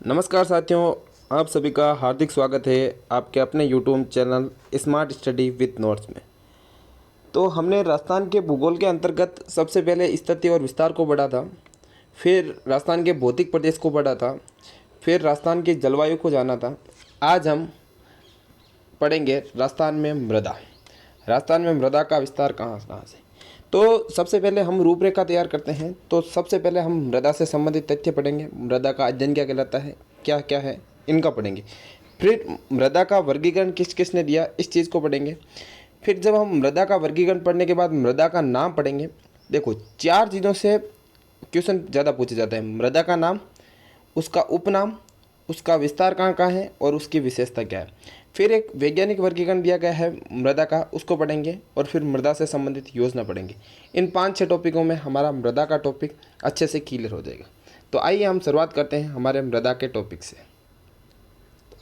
नमस्कार साथियों, आप सभी का हार्दिक स्वागत है आपके अपने YouTube channel smart study with notes में। तो हमने राजस्थान के भूगोल के अंतर्गत सबसे पहले स्थिति और विस्तार को पढ़ा था, फिर राजस्थान के भौतिक प्रदेश को पढ़ा था, फिर राजस्थान की जलवायु को जाना था। आज हम पढ़ेंगे राजस्थान में मृदा। राजस्थान में मृदा का विस्तार कहाँ कहाँ से। तो सबसे पहले हम रूपरेखा तैयार करते हैं। तो सबसे पहले हम मृदा से संबंधित तथ्य पढ़ेंगे। मृदा का अध्ययन क्या कहलाता है, क्या क्या है, इनका पढ़ेंगे। फिर मृदा का वर्गीकरण किस किसने दिया, इस चीज़ को पढ़ेंगे। फिर जब हम मृदा का वर्गीकरण पढ़ने के बाद मृदा का नाम पढ़ेंगे। देखो, 4 चीज़ों से क्वेश्चन ज़्यादा पूछे जाता है। मृदा का नाम, उसका उपनाम, उसका विस्तार कहाँ कहाँ है और उसकी विशेषता क्या है। फिर एक वैज्ञानिक वर्गीकरण दिया गया है मृदा का, उसको पढ़ेंगे। और फिर मृदा से संबंधित योजना पढ़ेंगे। इन 5-6 टॉपिकों में हमारा मृदा का टॉपिक अच्छे से क्लियर हो जाएगा। तो आइए हम शुरुआत करते हैं हमारे मृदा के टॉपिक से।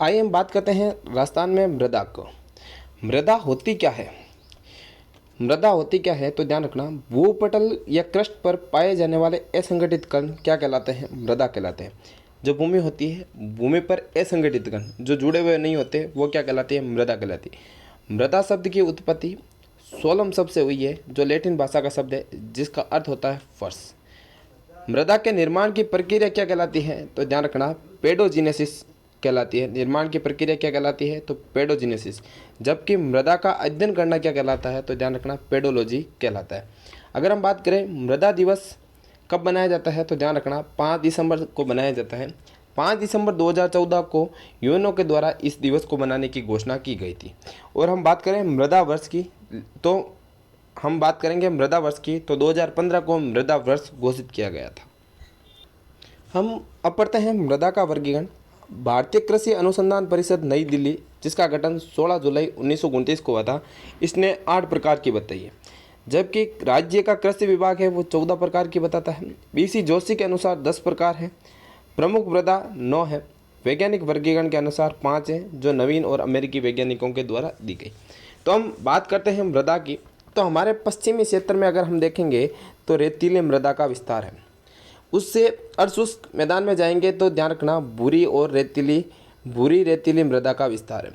आइए हम बात करते हैं राजस्थान में मृदा को। मृदा होती क्या है। मृदा होती क्या है, तो ध्यान रखना, भूपटल या क्रस्ट पर पाए जाने वाले असंगठित कण क्या कहलाते हैं, मृदा कहलाते हैं। जो भूमि होती है, भूमि पर असंगठित कण जो जुड़े हुए नहीं होते, वो क्या कहलाती है, मृदा कहलाती है। मृदा शब्द की उत्पत्ति सोलम शब्द से हुई है, जो लैटिन भाषा का शब्द है, जिसका अर्थ होता है फर्श। मृदा के निर्माण की प्रक्रिया क्या कहलाती है, तो ध्यान रखना, पेडोजीनेसिस कहलाती है। निर्माण की प्रक्रिया क्या कहलाती है, तो पेडोजीनेसिस। जबकि मृदा का अध्ययन करना क्या कहलाता है, तो ध्यान रखना, पेडोलॉजी कहलाता है। अगर हम बात करें मृदा दिवस कब मनाया जाता है, तो ध्यान रखना, 5 दिसंबर को मनाया जाता है। 5 दिसंबर 2014 को यूएनओ के द्वारा इस दिवस को मनाने की घोषणा की गई थी। और हम बात करें मृदा वर्ष की, तो हम बात करेंगे मृदा वर्ष की, तो 2015 को मृदा वर्ष घोषित किया गया था। हम अब पढ़ते हैं मृदा का वर्गीकरण। भारतीय कृषि अनुसंधान परिषद नई दिल्ली, जिसका गठन 16 जुलाई 1929 को हुआ था, इसने 8 प्रकार की बताई है। जबकि राज्य का कृषि विभाग है वो 14 प्रकार की बताता है। बीसी जोशी के अनुसार 10 प्रकार है। प्रमुख मृदा 9 है। वैज्ञानिक वर्गीकरण के अनुसार 5 है, जो नवीन और अमेरिकी वैज्ञानिकों के द्वारा दी गई। तो हम बात करते हैं मृदा की। तो हमारे पश्चिमी क्षेत्र में अगर हम देखेंगे तो रेतीली मृदा का विस्तार है। उससे अर्धशुष्क मैदान में जाएंगे तो ध्यान रखना, भूरी रेतीली मृदा का विस्तार है।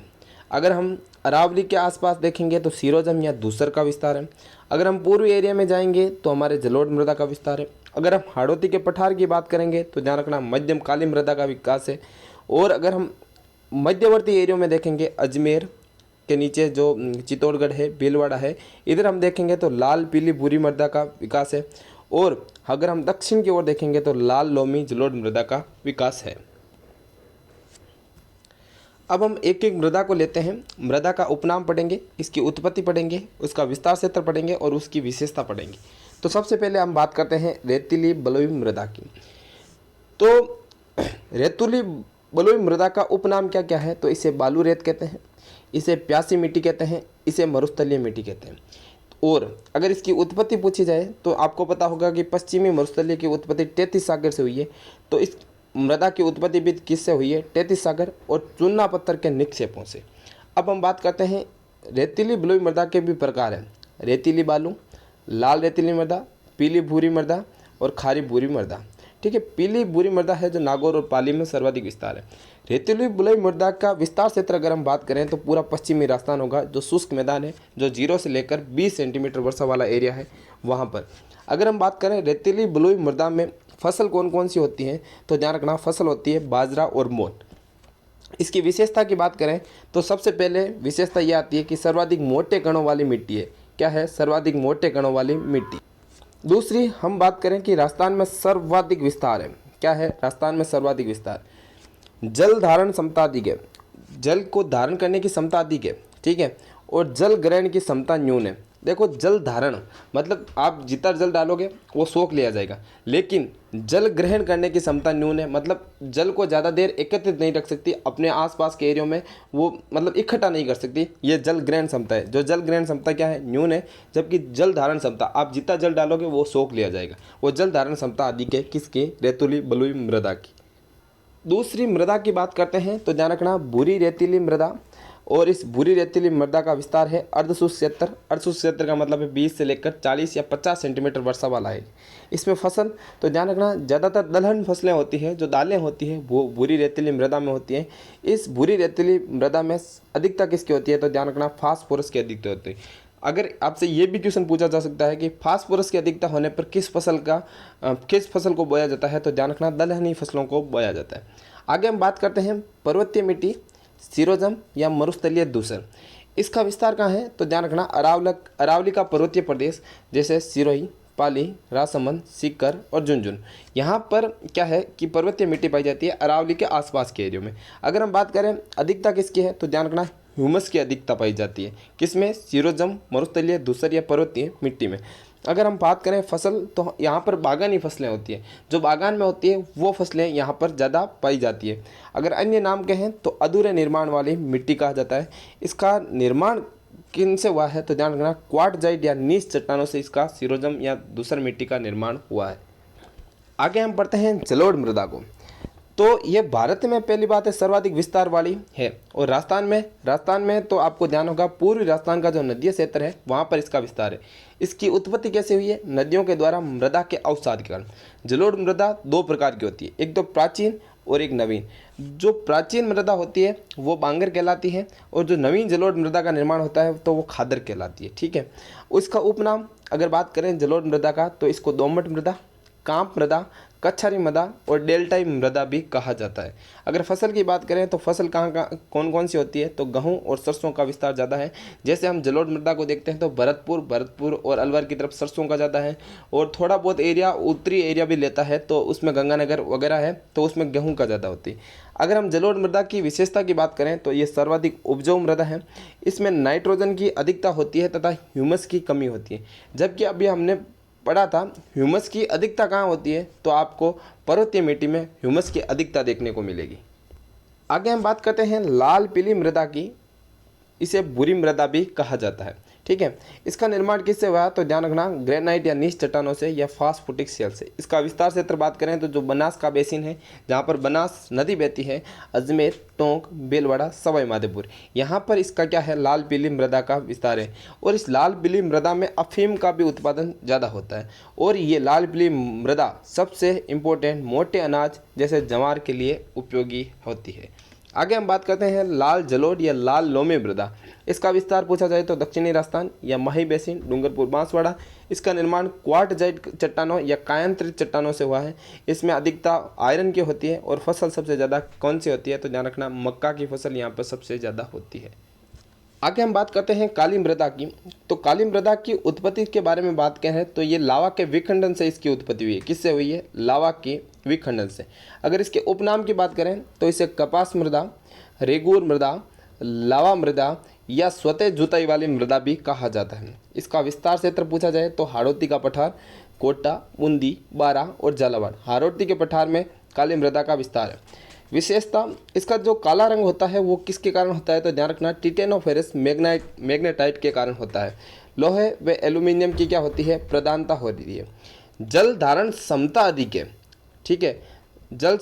अगर हम अरावली के आसपास देखेंगे तो सीरोजम या धूसर का विस्तार है। अगर हम पूर्वी एरिया में जाएंगे तो हमारे जलोढ़ मृदा का विस्तार है। अगर हम हाड़ौती के पठार की बात करेंगे तो ध्यान रखना, मध्यम काली मृदा का विकास है। और अगर हम मध्यवर्ती एरिया में देखेंगे, अजमेर के नीचे जो चित्तौड़गढ़ है, भीलवाड़ा है, इधर हम देखेंगे तो लाल पीली भूरी मृदा का विकास है। और अगर हम दक्षिण की ओर देखेंगे तो लाल लोमी जलोढ़ मृदा का विकास है। अब हम एक एक मृदा को लेते हैं। मृदा का उपनाम पढ़ेंगे, इसकी उत्पत्ति पढ़ेंगे, उसका विस्तार क्षेत्र पढ़ेंगे और उसकी विशेषता पढ़ेंगे। तो सबसे पहले हम बात करते हैं रेतीली बलुई मृदा की। तो रेतीली बलुई मृदा का उपनाम क्या क्या है, तो इसे बालू रेत कहते हैं, इसे प्यासी मिट्टी कहते हैं, इसे मरुस्थलीय मिट्टी कहते हैं। और अगर इसकी उत्पत्ति पूछी जाए तो आपको पता होगा कि पश्चिमी मरुस्थलीय की उत्पत्ति 33 सागर से हुई है। तो इस मृदा की उत्पत्ति भी किससे हुई है, 33 सागर और चूना पत्थर के निक्षेपों से। अब हम बात करते हैं रेतीली बलुई मृदा के भी प्रकार हैं। रेतीली बालू, लाल रेतीली मृदा, पीली भूरी मृदा और खारी भूरी मृदा। ठीक है, पीली भूरी मृदा है जो नागौर और पाली में सर्वाधिक विस्तार है। रेतीली बलुई मृदा का विस्तार क्षेत्र अगर हम बात करें तो पूरा पश्चिमी राजस्थान होगा, जो शुष्क मैदान है, जो 0 से लेकर 20 सेंटीमीटर वर्षा वाला एरिया है वहाँ पर। अगर हम बात करें रेतीली बलुई मृदा में फसल कौन कौन सी होती हैं, तो ध्यान रखना, फसल होती है बाजरा और मोट। इसकी विशेषता की बात करें तो सबसे पहले विशेषता यह आती है कि सर्वाधिक मोटे कणों वाली मिट्टी है। क्या है, सर्वाधिक मोटे कणों वाली मिट्टी। दूसरी हम बात करें कि राजस्थान में सर्वाधिक विस्तार है। क्या है, राजस्थान में सर्वाधिक विस्तार, जल धारण क्षमता अधिक है, जल को धारण करने की क्षमता अधिक है। ठीक है, और जल ग्रहण की क्षमता न्यून है। देखो, जल धारण मतलब आप जितना जल डालोगे वो सोख लिया जाएगा, लेकिन जल ग्रहण करने की क्षमता न्यून है, मतलब जल को ज़्यादा देर एकत्रित नहीं रख सकती अपने आसपास के एरिया में, वो मतलब इकट्ठा नहीं कर सकती। ये जल ग्रहण क्षमता है। जो जल ग्रहण क्षमता क्या है, न्यून है। जबकि जल धारण क्षमता, आप जितना जल डालोगे वो सोख लिया जाएगा। वो जल धारण क्षमता अधिक है किसकी, रेतीली बलुई मृदा की। दूसरी मृदा की बात करते हैं तो ध्यान रखना, भूरी रेतीली मृदा। और इस भूरी रेतीली मृदा का विस्तार है अर्धशुष्क क्षेत्र। अर्धशुष्क क्षेत्र का मतलब है 20 से लेकर 40 या 50 सेंटीमीटर वर्षा वाला है। इसमें फसल तो ध्यान रखना ज़्यादातर दलहन फसलें होती हैं, जो दालें होती हैं वो भूरी रेतीली मृदा में होती हैं। इस भूरी रेतीली मृदा में अधिकता किसकी होती है, तो ध्यान रखना फास्फोरस की अधिकता होती है। अगर आपसे ये भी क्वेश्चन पूछा जा सकता है कि फास्फोरस की अधिकता होने पर किस फसल को बोया जाता है, तो ध्यान रखना दलहनी फसलों को बोया जाता है। आगे हम बात करते हैं पर्वतीय मिट्टी, सिरोजम या मरुस्थलीय धूसर। इसका विस्तार कहाँ है, तो ध्यान रखना अरावली का पर्वतीय प्रदेश जैसे सिरोही, पाली, राजसमंद, सीकर और झुंझुनू। यहाँ पर क्या है कि पर्वतीय मिट्टी पाई जाती है अरावली के आसपास के एरियो में। अगर हम बात करें अधिकता किसकी है, तो ध्यान रखना ह्यूमस की अधिकता पाई जाती है। किसमें, सिरोजम, मरुस्थलीय धूसर या पर्वतीय मिट्टी में। अगर हम बात करें फसल, तो यहाँ पर बागानी फसलें होती हैं, जो बागान में होती है वो फसलें यहाँ पर ज़्यादा पाई जाती है। अगर अन्य नाम कहें तो अधूरे निर्माण वाली मिट्टी कहा जाता है। इसका निर्माण किन से हुआ है, तो ध्यान रखना क्वार्टजाइट या नीच चट्टानों से इसका सिरोजम या धूसर मिट्टी का निर्माण हुआ है। आगे हम पढ़ते हैं जलोढ़ मृदा को। तो ये भारत में पहली बात है सर्वाधिक विस्तार वाली है। और राजस्थान में तो आपको ध्यान होगा पूर्वी राजस्थान का जो नदीय क्षेत्र है वहाँ पर इसका विस्तार है। इसकी उत्पत्ति कैसे हुई है, नदियों के द्वारा मृदा के अवसाद के कारण। जलोढ़ मृदा दो प्रकार की होती है, एक तो प्राचीन और एक नवीन। जो प्राचीन मृदा होती है वो बांगर कहलाती है, और जो नवीन जलोढ़ मृदा का निर्माण होता है तो वो खादर कहलाती है। ठीक है, उसका उपनाम अगर बात करें जलोढ़ मृदा का, तो इसको दोमट मृदा, कांप मृदा, कच्छारी मृदा और डेल्टाई मृदा भी कहा जाता है। अगर फसल की बात करें तो फसल कौन कौन सी होती है, तो गेहूं और सरसों का विस्तार ज़्यादा है। जैसे हम जलोढ़ मृदा को देखते हैं तो भरतपुर और अलवर की तरफ सरसों का ज़्यादा है, और थोड़ा बहुत एरिया उत्तरी एरिया भी लेता है तो उसमें गंगानगर वगैरह है तो उसमें गेहूँ का ज़्यादा होती है। अगर हम जलोढ़ मृदा की विशेषता की बात करें तो ये सर्वाधिक उपजाऊ मृदा है। इसमें नाइट्रोजन की अधिकता होती है तथा ह्यूमस की कमी होती है। जबकि अभी हमने पढ़ा था ह्यूमस की अधिकता कहाँ होती है, तो आपको पर्वतीय मिट्टी में ह्यूमस की अधिकता देखने को मिलेगी। आगे हम बात करते हैं लाल पीली मृदा की। इसे भूरी मृदा भी कहा जाता है। ठीक है, इसका निर्माण किससे हुआ, तो ध्यान रखना ग्रेनाइट या नीच चट्टानों से या फास्फोटिक सेल से। इसका विस्तार क्षेत्र बात करें तो जो बनास का बेसिन है, जहाँ पर बनास नदी बहती है, अजमेर, टोंक, बेलवाड़ा, सवाई माधोपुर, यहाँ पर इसका क्या है, लाल पीली मृदा का विस्तार है। और इस लाल पीली मृदा में अफीम का भी उत्पादन ज़्यादा होता है। और ये लाल पीली मृदा सबसे इम्पोर्टेंट मोटे अनाज जैसे जवार के लिए उपयोगी होती है। आगे हम बात करते हैं लाल जलोढ़ या लाल लोमे मृदा। इसका विस्तार पूछा जाए तो दक्षिणी राजस्थान या माही बेसिन, डूंगरपुर, बांसवाड़ा। इसका निर्माण क्वार्टजाइट चट्टानों या कायांतरित चट्टानों से हुआ है। इसमें अधिकता आयरन की होती है। और फसल सबसे ज़्यादा कौन सी होती है, तो ध्यान रखना मक्का की फसल यहाँ पर सबसे ज़्यादा होती है। आगे हम बात करते हैं काली मृदा की। तो काली मृदा की उत्पत्ति के बारे में बात करें तो ये लावा के विखंडन से इसकी उत्पत्ति हुई है। किससे हुई है, लावा के विखंडन से। अगर इसके उपनाम की बात करें तो इसे कपास मृदा, रेगूर मृदा, लावा मृदा या स्वतः जुताई वाली मृदा भी कहा जाता है। इसका विस्तार क्षेत्र पूछा जाए तो हाड़ौती का पठार, कोटा, बूंदी, बारा और झालावाड़। हाड़ौती के पठार में काली मृदा का विस्तार है। विशेषता, इसका जो काला रंग होता है वो किसके कारण होता है, तो ध्यान रखना टिटेनोफेरस मैग्नेटाइट के कारण होता है। लोहे व एल्यूमिनियम की क्या होती है, प्रधानता हो रही है। जल धारण क्षमता अधिक है। ठीक है, जल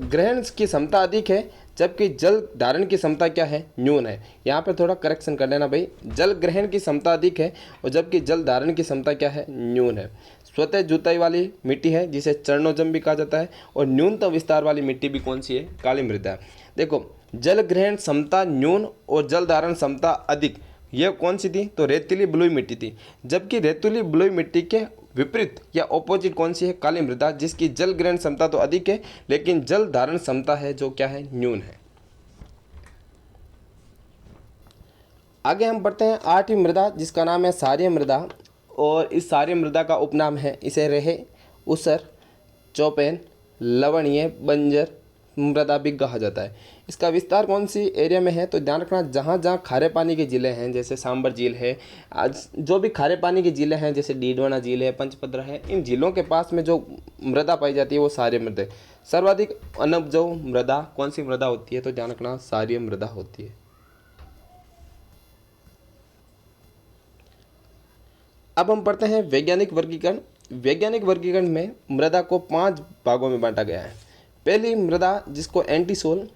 ग्रहण की क्षमता अधिक है, जबकि जल धारण की क्षमता क्या है, न्यून है। यहाँ पर थोड़ा करेक्शन कर लेना भाई, जल ग्रहण की क्षमता अधिक है और जबकि जल धारण की क्षमता क्या है, न्यून है। स्वतः जुताई वाली मिट्टी है जिसे चरणोजम भी कहा जाता है। और न्यूनतम विस्तार वाली मिट्टी भी कौन सी है, काली मृदा। देखो, जल ग्रहण क्षमता न्यून और जल धारण क्षमता अधिक, ये कौन सी थी, तो रेतीली बलुई मिट्टी थी। जबकि रेतीली बलुई मिट्टी के विपरीत या ऑपोजिट कौन सी है, काली मृदा, जिसकी जल ग्रहण क्षमता तो अधिक है लेकिन जल धारण क्षमता है जो क्या है, न्यून है। आगे हम बढ़ते हैं 8वीं मृदा, जिसका नाम है क्षारीय मृदा। और इस क्षारीय मृदा का उपनाम है इसे रेहे, ऊसर, चौपेन, लवणीय, बंजर मृदा भी कहा जाता है। इसका विस्तार कौन सी एरिया में है, तो ध्यान रखना जहाँ जहाँ खारे पानी की झीलें हैं, जैसे सांबर झील है, आज जो भी खारे पानी की झीलें हैं जैसे डीडवाना झील है, पंचपद्रा है, इन झीलों के पास में जो मृदा पाई जाती है वो क्षारीय मृदा। सर्वाधिक अनउपजाऊ मृदा कौन सी मृदा होती है, तो ध्यान रखना क्षारीय मृदा होती है। अब हम पढ़ते हैं वैज्ञानिक वर्गीकरण। वैज्ञानिक वर्गीकरण में मृदा को 5 भागों में बांटा गया है। पहली मृदा जिसको एंटीसोल,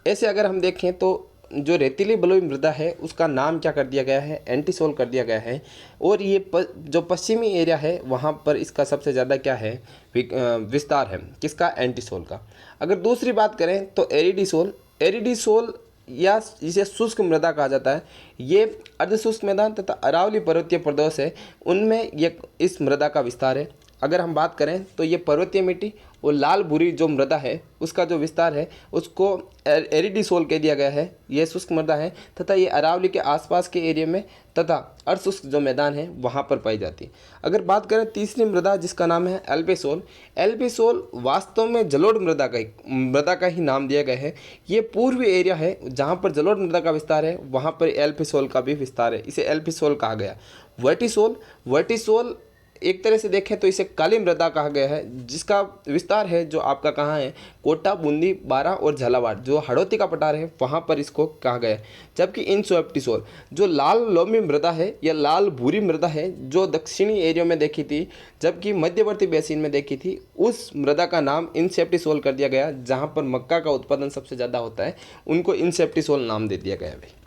ऐसे अगर हम देखें तो जो रेतीली बलुई मृदा है उसका नाम क्या कर दिया गया है, एंटीसोल कर दिया गया है। और ये जो पश्चिमी एरिया है वहाँ पर इसका सबसे ज़्यादा क्या है, विस्तार है, किसका, एंटीसोल का। अगर दूसरी बात करें तो एरिडीसोल, एरिडीसोल या इसे शुष्क मृदा कहा जाता है। ये अर्धशुष्क मैदान तथा अरावली पर्वतीय प्रदेश है, उनमें ये इस मृदा का विस्तार है। अगर हम बात करें तो ये पर्वतीय मिट्टी और लाल भूरी जो मृदा है उसका जो विस्तार है उसको एरिडीसोल कह दिया गया है, ये शुष्क मृदा है तथा ये अरावली के आसपास के एरिया में तथा अर्धशुष्क जो मैदान है वहाँ पर पाई जाती है। अगर बात करें तीसरी मृदा जिसका नाम है एल्पेसोल, एल्पेसोल वास्तव में जलोढ़ मृदा का ही नाम दिया गया है। ये पूर्वी एरिया है जहाँ पर जलोढ़ मृदा का विस्तार है, वहाँ पर एल्पेसोल का भी विस्तार है, इसे एल्पेसोल कहा गया। वर्टिसोल, वर्टिसोल एक तरह से देखें तो इसे काली मृदा कहा गया है, जिसका विस्तार है जो आपका कहाँ है, कोटा, बूंदी, बारा और झालावाड़ जो हाड़ौती का पठार है वहाँ पर इसको कहा गया है। जबकि इनसोप्टिसोल जो लाल लोमी मृदा है या लाल भूरी मृदा है जो दक्षिणी एरिया में देखी थी जबकि मध्यवर्ती बेसिन में देखी थी, उस मृदा का नाम इनसेप्टिसोल कर दिया गया। जहाँ पर मक्का का उत्पादन सबसे ज़्यादा होता है उनको इनसेप्टिसोल नाम दे दिया गया है।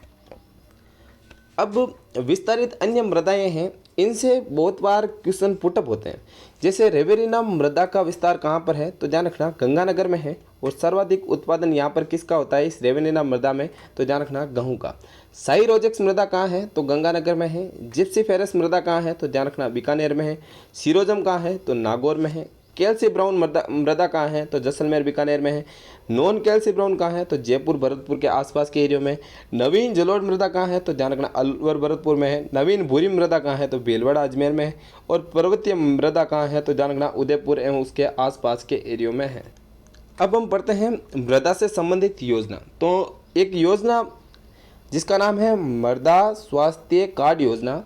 अब विस्तारित अन्य मृदाएं हैं, इनसे बहुत बार क्वेश्चन पुटअप होते हैं। जैसे रेवेरिना मृदा का विस्तार कहाँ पर है, तो ध्यान रखना गंगानगर में है। और सर्वाधिक उत्पादन यहाँ पर किसका होता है, इस रेवेरिना मृदा में, तो ध्यान रखना गेहूँ का। साइरोजेक्स मृदा कहाँ है, तो गंगानगर में है। जिप्सीफेरस मृदा कहाँ है, तो ध्यान रखना बीकानेर में है। सीरोजम कहाँ है, तो नागौर में है। कैल्सी ब्राउन मृदा कहाँ है, तो जैसलमेर बीकानेर में है। नॉन कैल्सी ब्राउन कहाँ है, तो जयपुर भरतपुर के आसपास के एरिया में। नवीन जलोढ़ मृदा कहाँ है, तो ध्यान रखना अलवर भरतपुर में है। नवीन भूरी मृदा कहाँ है, तो भीलवाड़ा अजमेर में है। और पर्वतीय मृदा कहाँ है, तो ध्यान रखना उदयपुर एवं उसके आसपास के एरियो में है। अब हम पढ़ते हैं मृदा से संबंधित योजना। तो एक योजना जिसका नाम है मृदा स्वास्थ्य कार्ड योजना,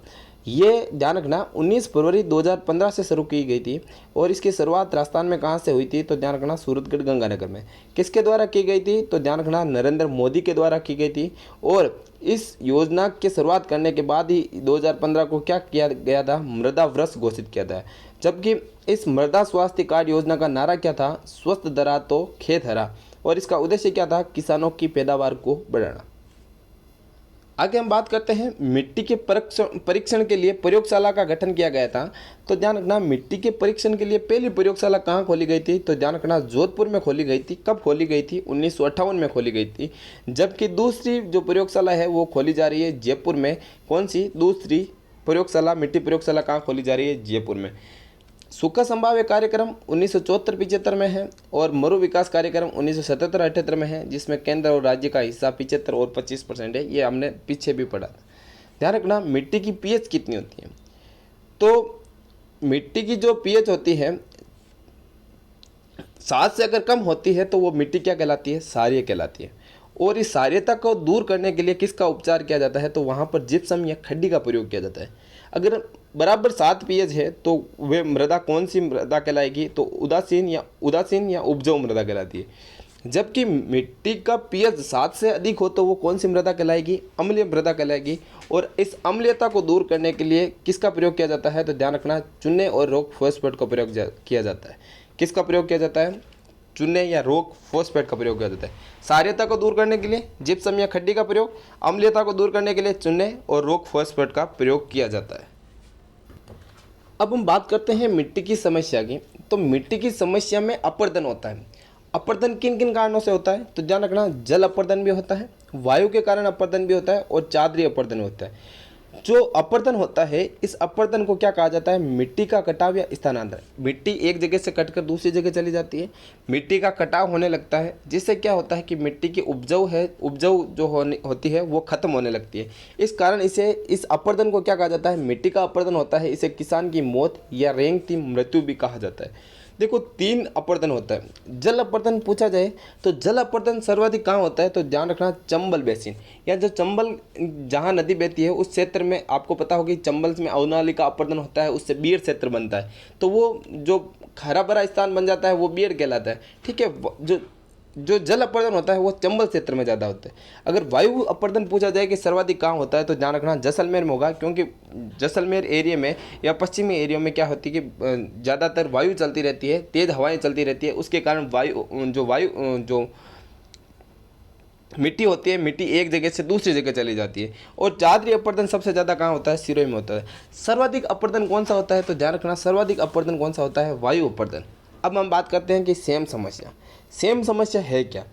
ये ध्यान रखना 19 फरवरी 2015 से शुरू की गई थी। और इसकी शुरुआत राजस्थान में कहाँ से हुई थी, तो ध्यान रखना सूरतगढ़ गंगानगर में। किसके द्वारा की गई थी, तो ध्यान रखना नरेंद्र मोदी के द्वारा की गई थी। और इस योजना की शुरुआत करने के बाद ही 2015 को क्या किया गया था, मृदा वर्ष घोषित किया था। जबकि इस मृदा स्वास्थ्य कार्ड योजना का नारा क्या था, स्वस्थ दरा तो खेत हरा। और इसका उद्देश्य क्या था, किसानों की पैदावार को बढ़ाना। आगे हम बात करते हैं मिट्टी के परीक्षण के लिए प्रयोगशाला का गठन किया गया था। तो ध्यान रखना मिट्टी के परीक्षण के लिए पहली प्रयोगशाला कहाँ खोली गई थी, तो ध्यान रखना जोधपुर में खोली गई थी। कब खोली गई थी, 1958 में खोली गई थी। जबकि दूसरी जो प्रयोगशाला है वो खोली जा रही है जयपुर में। कौन सी दूसरी प्रयोगशाला, मिट्टी प्रयोगशाला कहाँ खोली जा रही है, जयपुर में। सूखा संभाव्य कार्यक्रम 1974-75 में है। और मरु विकास कार्यक्रम 1977-78 में है, जिसमें केंद्र और राज्य का हिस्सा 75 और 25% है। ये हमने पीछे भी पढ़ा था। ध्यान रखना मिट्टी की पीएच कितनी होती है, तो मिट्टी की जो पीएच होती है 7 से अगर कम होती है तो वो मिट्टी क्या कहलाती है, क्षारीय कहलाती है। और इस क्षारीयता को दूर करने के लिए किसका उपचार किया जाता है, तो वहाँ पर जिप्सम या खड्डी का प्रयोग किया जाता है। अगर बराबर 7 पीएच है तो वे मृदा कौन सी मृदा कहलाएगी, तो उदासीन या उपजाऊ मृदा कहलाती है। जबकि मिट्टी का पीएच 7 से अधिक हो तो वो कौन सी मृदा कहलाएगी, अम्लीय मृदा कहलाएगी। और इस अम्लीयता को दूर करने के लिए किसका प्रयोग किया जाता है, तो ध्यान रखना चूने और रॉक फॉस्फेट का प्रयोग किया जाता है। किसका प्रयोग किया जाता है, चूने या रॉक फॉस्फेट का प्रयोग किया जाता है। क्षारीयता को दूर करने के लिए जिप्सम या खड्डी का प्रयोग, अम्लीयता को दूर करने के लिए चूने और रॉक फॉस्फेट का प्रयोग किया जाता है। अब हम बात करते हैं मिट्टी की समस्या की। तो मिट्टी की समस्या में अपर्दन होता है। अपर्दन किन किन कारणों से होता है, तो ध्यान रखना जल अपर्दन भी होता है, वायु के कारण अपर्दन भी होता है और चादरी अपर्दन होता है। जो अपर्दन होता है, इस अपर्दन को क्या कहा जाता है, मिट्टी का कटाव या स्थानांतरण। मिट्टी एक जगह से कटकर दूसरी जगह चली जाती है, मिट्टी का कटाव होने लगता है, जिससे क्या होता है कि मिट्टी की उपजाऊ जो होती है वो खत्म होने लगती है। इस कारण इस अपर्दन को क्या कहा जाता है, मिट्टी का अपर्दन होता है। इसे किसान की मौत या रेंगती मृत्यु भी कहा जाता है। देखो 3 अपर्दन होता है। जल अपर्दन पूछा जाए तो जल अपर्दन सर्वाधिक कहाँ होता है, तो ध्यान रखना चंबल बेसिन या जो चंबल जहाँ नदी बहती है उस क्षेत्र में। आपको पता होगी चंबल में अवनाली का अपर्दन होता है, उससे बीड़ क्षेत्र बनता है, तो वो जो हरा भरा स्थान बन जाता है वो बीड़ कहलाता है। ठीक है, जो जल अपर्दन होता है वो चंबल क्षेत्र में ज़्यादा होता है। अगर वायु अपर्दन पूछा जाए कि सर्वाधिक कहाँ होता है, तो ध्यान रखना जैसलमेर में होगा, क्योंकि जैसलमेर एरिया में या पश्चिमी एरिया में क्या होती है कि ज़्यादातर वायु चलती रहती है, तेज़ हवाएं चलती रहती है। उसके कारण मिट्टी होती है, मिट्टी एक जगह से दूसरी जगह चली जाती है। और चादरी अपरदन सबसे ज़्यादा कहाँ होता है? सिरों में होता है। सर्वाधिक अपरदन कौन सा होता है? तो ध्यान रखना, सर्वाधिक अपरदन कौन सा होता है? वायु अपरदन। अब हम बात करते हैं कि सेम समस्या, सेम समस्या है क्या?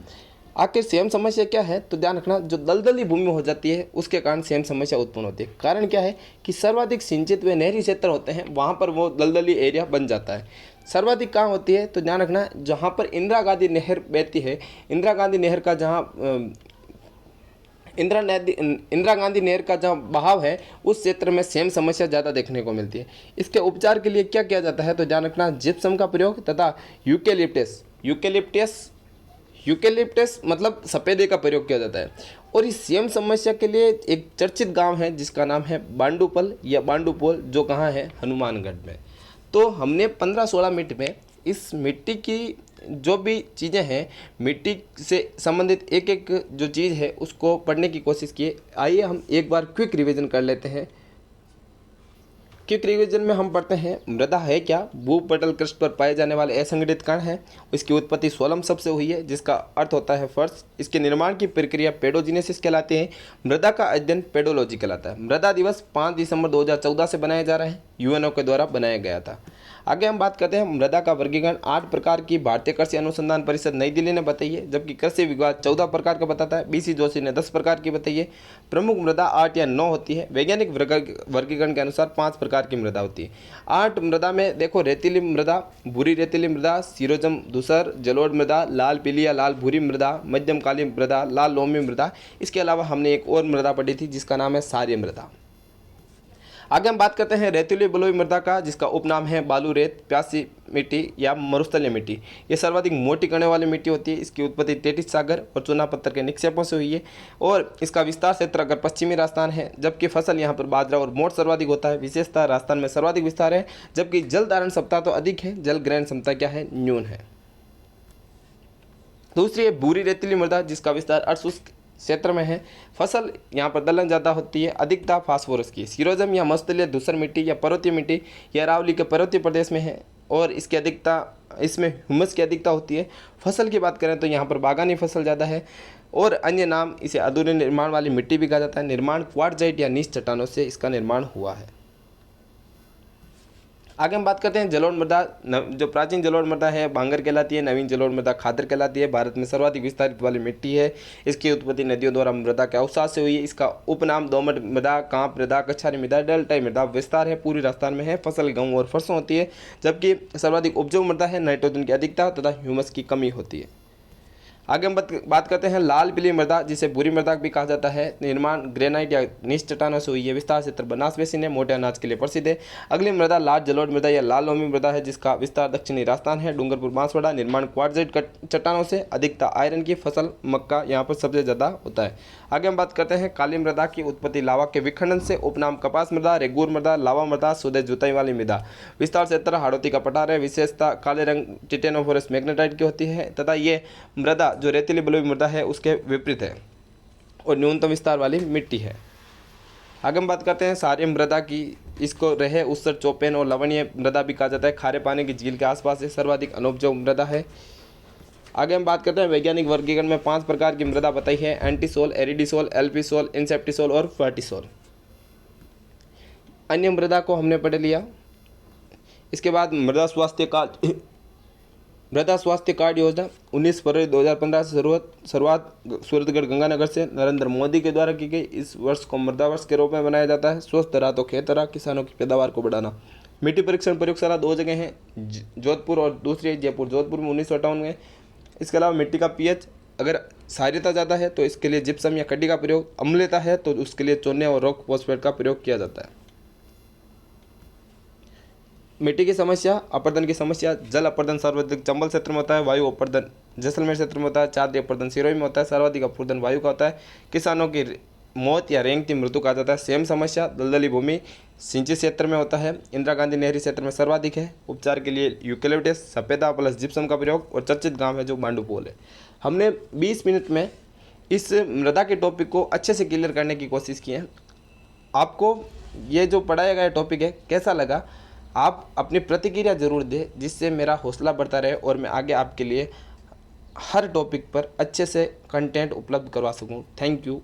आखिर सेम समस्या क्या है? तो ध्यान रखना, जो दलदली भूमि हो जाती है उसके कारण सेम समस्या उत्पन्न होती है। कारण क्या है कि सर्वाधिक सिंचित व नहरी क्षेत्र होते हैं वहाँ पर वो दलदली एरिया बन जाता है। सर्वाधिक कहाँ होती है? तो ध्यान रखना, जहाँ पर इंदिरा गांधी नहर बहती है, इंदिरा गांधी नहर का जहाँ इंदिरा गांधी नहर का जहाँ बहाव है उस क्षेत्र में सेम समस्या ज़्यादा देखने को मिलती है। इसके उपचार के लिए क्या किया जाता है? तो ध्यान रखना, जिप्सम का प्रयोग तथा यूकेलिप्टस यूकेलिप्टस यूकेलिप्टस मतलब सफ़ेदे का प्रयोग किया जाता है। और इस सेम समस्या के लिए एक चर्चित गांव है जिसका नाम है बांडुपल या बांडुपोल, जो कहाँ है? हनुमानगढ़ में। तो हमने 15-16 मिनट में इस मिट्टी की जो भी चीज़ें हैं, मिट्टी से संबंधित एक एक जो चीज़ है उसको पढ़ने की कोशिश की। आइए हम एक बार क्विक रिवीजन कर लेते हैं। क्विक रिवीजन में हम पढ़ते हैं, मृदा है क्या? भूपटल कृष्ण पर पाए जाने वाले असंगठित कण हैं। इसकी उत्पत्ति सोलम शब्द से हुई है जिसका अर्थ होता है फर्श। इसके निर्माण की प्रक्रिया पेडोजीनेसिस कहलाती है। मृदा का अध्ययन पेडोलॉजी कहलाता है। मृदा दिवस 5 दिसंबर 2014 से बनाया जा रहा है, यूएनओ के द्वारा बनाया गया था। आगे हम बात करते हैं, मृदा का वर्गीकरण 8 प्रकार की भारतीय कृषि अनुसंधान परिषद नई दिल्ली ने बताई है, जबकि कृषि विभाग 14 प्रकार का बताता है। बीसी जोशी ने 10 प्रकार की बताई है। प्रमुख मृदा 8 या 9 होती है। वैज्ञानिक वर्गीकरण के अनुसार 5 प्रकार की मृदा होती है। 8 मृदा में देखो, रेतीली मृदा, भूरी रेतीली मृदा, सीरोजम धूसर, जलोढ़ मृदा, लाल पीली या लाल भूरी मृदा, मध्यम काली मृदा, लाल लोमी मृदा। इसके अलावा हमने एक और मृदा पढ़ी थी जिसका नाम है क्षारीय मृदा। आगे हम बात करते हैं रेतीली बलुई मृदा का, जिसका उपनाम है बालू रेत, प्यासी मिट्टी या मरुस्थलीय मिट्टी। ये सर्वाधिक मोटी कणों वाली मिट्टी होती है। इसकी उत्पत्ति टेटिस सागर और चूना पत्थर के निक्षेपों से हुई है। और इसका विस्तार क्षेत्र अगर पश्चिमी राजस्थान है, जबकि फसल यहाँ पर बाजरा और मोठ सर्वाधिक होता है। विशेषतः राजस्थान में सर्वाधिक विस्तार है, जबकि जल धारण क्षमता तो अधिक है, जल ग्रहण क्षमता क्या है? न्यून है। दूसरी है भूरी रेतीली मृदा, जिसका विस्तार अर्धशुष्क क्षेत्र में है। फसल यहाँ पर दलहन ज़्यादा होती है, अधिकता फास्फोरस की। सीरोजम या मरुस्थलीय धूसर मिट्टी या पर्वतीय मिट्टी या अरावली के पर्वतीय प्रदेश में है और इसकी अधिकता, इसमें ह्यूमस की अधिकता होती है। फसल की बात करें तो यहाँ पर बागानी फसल ज़्यादा है। और अन्य नाम इसे अधूरे निर्माण वाली मिट्टी भी कहा जाता है। निर्माण क्वार्टजाइट या नीच चट्टानों से इसका निर्माण हुआ है। आगे हम बात करते हैं जलोढ़ मृदा। जो प्राचीन जलोढ़ मृदा है भांगर कहलाती है, नवीन जलोढ़ मृदा खादर कहलाती है। भारत में सर्वाधिक विस्तारित वाली मिट्टी है। इसकी उत्पत्ति नदियों द्वारा मृदा के अवसाद से हुई है। इसका उपनाम दोमट मृदा, कांप मृदा, कछारी मृदा, डेल्टाई मृदा। विस्तार है पूरी राजस्थान में है। फसल गेहूं और सरसों होती है, जबकि सर्वाधिक उपजाऊ मृदा है। नाइट्रोजन की अधिकता तथा ह्यूमस की कमी होती है। आगे हम बात करते हैं लाल पीली मृदा, जिसे भूरी मृदा भी कहा जाता है। निर्माण ग्रेनाइट या नीच चट्टानों से हुई है। विस्तार क्षेत्र बनास बेसिन है, मोटे अनाज के लिए प्रसिद्ध है। अगली मृदा लाल जलोढ़ मृदा या लाल लोमी मृदा है, जिसका विस्तार दक्षिणी राजस्थान है, डूंगरपुर बांसवाड़ा। निर्माण क्वार्टजाइट चट्टानों से, अधिकता आयरन की। फसल मक्का यहाँ पर सबसे ज़्यादा होता है। आगे हम बात करते हैं काली मृदा की उत्पत्ति लावा के विखंडन से। उपनाम कपास मृदा, रेगूर मृदा, लावा मृदा, सुदय जुताई वाली मृदा। विस्तार क्षेत्र हाड़ौती का पठार है। विशेषता काले रंग टिटेनोफोरस मैग्नेटाइट की होती है तथा ये मृदा जो रेतीली बलुई मृदा है उसके विपरीत है और न्यूनतम विस्तार वाली मिट्टी है। आगे हम बात करते हैं क्षारीय मृदा की। इसको रहे उत्सर चौपेन और लवणीय मृदा भी कहा जाता है। खारे पानी की झील के आसपास से सर्वाधिक अनुपजाऊ मृदा है। आगे हम बात करते हैं वैज्ञानिक वर्गीकरण में 5 प्रकार की मृदा बताई है। एंटीसोल, एरिडीसोल, एल्पीसोल, इंसेप्टिसोल और फर्टिसोल। अन्य मृदा को हमने पढ़ लिया। इसके बाद मृदा स्वास्थ्य कार्ड योजना 19 फरवरी 2015 से शुरुआत सूरतगढ़ गंगानगर से नरेंद्र मोदी के द्वारा की गई। इस वर्ष को मृदा वर्ष के रूप में मनाया जाता है। स्वस्थ रहा तो खेत रहा, किसानों की पैदावार को बढ़ाना। मिट्टी परीक्षण प्रयोगशाला 2 जगह हैं, जोधपुर और दूसरी है जयपुर। जोधपुर में 1958 में। इसके अलावा मिट्टी का पीएच अगर क्षारीयता ज़्यादा है तो इसके लिए जिप्सम या कड्डी का प्रयोग, अम्लता है तो उसके लिए चूने और रॉक फॉस्फेट का प्रयोग किया जाता है। मिट्टी की समस्या, अपर्दन की समस्या। जल अपर्दन सर्वाधिक चंबल क्षेत्र में होता है। वायु अपर्दन जैसलमेर क्षेत्र में होता है। चादरी अपर्दन सिरोही में होता है। सर्वाधिक अपर्दन वायु का होता है। किसानों की मौत या रेंगती मृत्यु कहा जाता है। सेम समस्या दलदली भूमि सिंचित क्षेत्र में होता है। इंदिरा गांधी नहरी क्षेत्र में सर्वाधिक है। उपचार के लिए यूकेलिप्टस, सफेदा प्लस जिप्सम का प्रयोग और चर्चित गांव है जो बांडुपोल है। हमने 20 मिनट में इस मृदा के टॉपिक को अच्छे से क्लियर करने की कोशिश की है। आपको ये जो पढ़ाया गया टॉपिक है कैसा लगा, आप अपनी प्रतिक्रिया ज़रूर दें, जिससे मेरा हौसला बढ़ता रहे और मैं आगे आपके लिए हर टॉपिक पर अच्छे से कंटेंट उपलब्ध करवा सकूं। Thank you.